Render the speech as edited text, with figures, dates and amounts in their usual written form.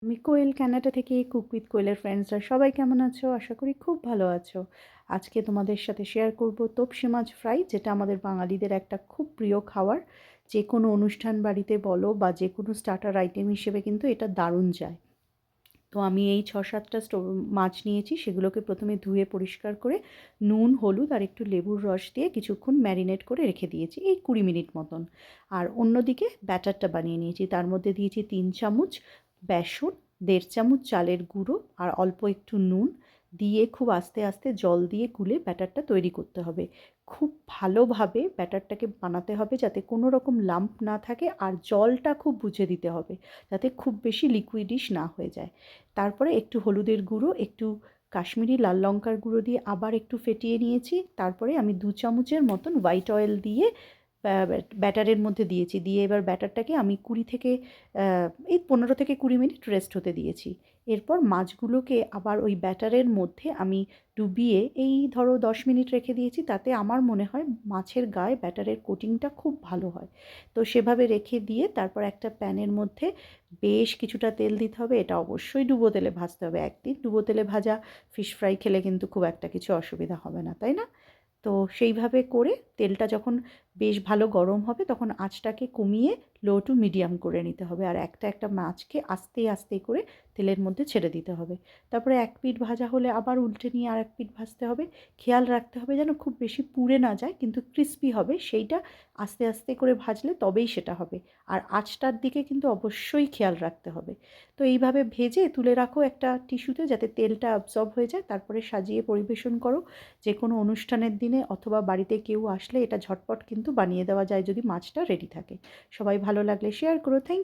আমি কোয়েল কানাডা থেকে cook with কোয়েলের ফ্রেন্ডসরা সবাই কেমন আছো? আশা করি খুব ভালো আছো। আজকে তোমাদের সাথে শেয়ার করব তপসী মাছ ফ্রাই, যেটা আমাদের বাঙালিদের একটা খুব প্রিয় খাবার। যে কোনো অনুষ্ঠান বাড়িতে বলো বা যে কোনো স্টার্টার আইটেম হিসেবে কিন্তু এটা দারুণ যায়। তো আমি এই ৬-৭টা মাছ নিয়েছি, সেগুলোকে প্রথমে ধুয়ে পরিষ্কার করে নুন, হলুদ আর একটু লেবুর রস দিয়ে কিছুক্ষণ ম্যারিনেট করে রেখে দিয়েছি, এই ২০ মিনিট মতন। আর অন্যদিকে ব্যাটারটা বানিয়ে নিয়েছি। তার মধ্যে দিয়েছি ৩ চামচ বেসন, ১.৫ চামচ চালের গুঁড়ো আর অল্প একটু নুন দিয়ে খুব আস্তে আস্তে জল দিয়ে গুলে ব্যাটারটা তৈরি করতে হবে। খুব ভালোভাবে ব্যাটারটাকে বানাতে হবে যাতে কোনো রকম লাম্প না থাকে, আর জলটা খুব বুঝে দিতে হবে যাতে খুব বেশি লিকুইডিশ না হয়ে যায়। তারপরে একটু হলুদের গুঁড়ো, একটু কাশ্মীরি লাল লঙ্কার গুঁড়ো দিয়ে আবার একটু ফেটিয়ে নিয়েছি। তারপরে আমি ২ চামচের মতন হোয়াইট অয়েল দিয়ে ব্যাটারের মধ্যে দিয়েছি। দিয়ে এবার ব্যাটারটাকে আমি ২০ থেকে এই ১৫ থেকে ২০ মিনিট রেস্ট হতে দিয়েছি। এরপর মাছগুলোকে আবার ওই ব্যাটারের মধ্যে আমি ডুবিয়ে এই ধরো ১০ মিনিট রেখে দিয়েছি। তাতে আমার মনে হয় মাছের গায়ে ব্যাটারের কোটিংটা খুব ভালো হয়। তো সেভাবে রেখে দিয়ে তারপর একটা প্যানের মধ্যে বেশ কিছুটা তেল দিতে হবে। এটা অবশ্যই ডুবো তেলে ভাজতে হবে। একদিন ডুবো তেলে ভাজা ফিশ ফ্রাই খেলে কিন্তু খুব একটা কিছু অসুবিধা হবে না, তাই না? তো সেইভাবে করে তেলটা যখন বেশ ভালো গরম হবে তখন আঁচটাকে কমিয়ে লো টু মিডিয়াম করে নিতে হবে। আর একটা একটা মাছকে আস্তে আস্তে করে তেলের মধ্যে ছেড়ে দিতে হবে। তারপরে এক পিঠ ভাজা হলে আবার উল্টে নিয়ে আর এক পিঠ ভাজতে হবে। খেয়াল রাখতে হবে যেন খুব বেশি পুড়ে না যায়, কিন্তু ক্রিস্পি হবে সেইটা আস্তে আস্তে করে ভাজলে তবেই সেটা হবে। আর আঁচটার দিকে কিন্তু অবশ্যই খেয়াল রাখতে হবে। তো এইভাবে ভেজে তুলে রাখো একটা টিস্যুতে যাতে তেলটা অ্যাবজর্ব হয়ে যায়। তারপরে সাজিয়ে পরিবেশন করো। যে কোনো অনুষ্ঠানের দিনে অথবা বাড়িতে কেউ আসলে এটা ঝটপট কিন্তু বানিয়ে দেওয়া যায় যদি মাছটা রেডি থাকে। সবাই ভালো লাগলে শেয়ার করো। থ্যাংক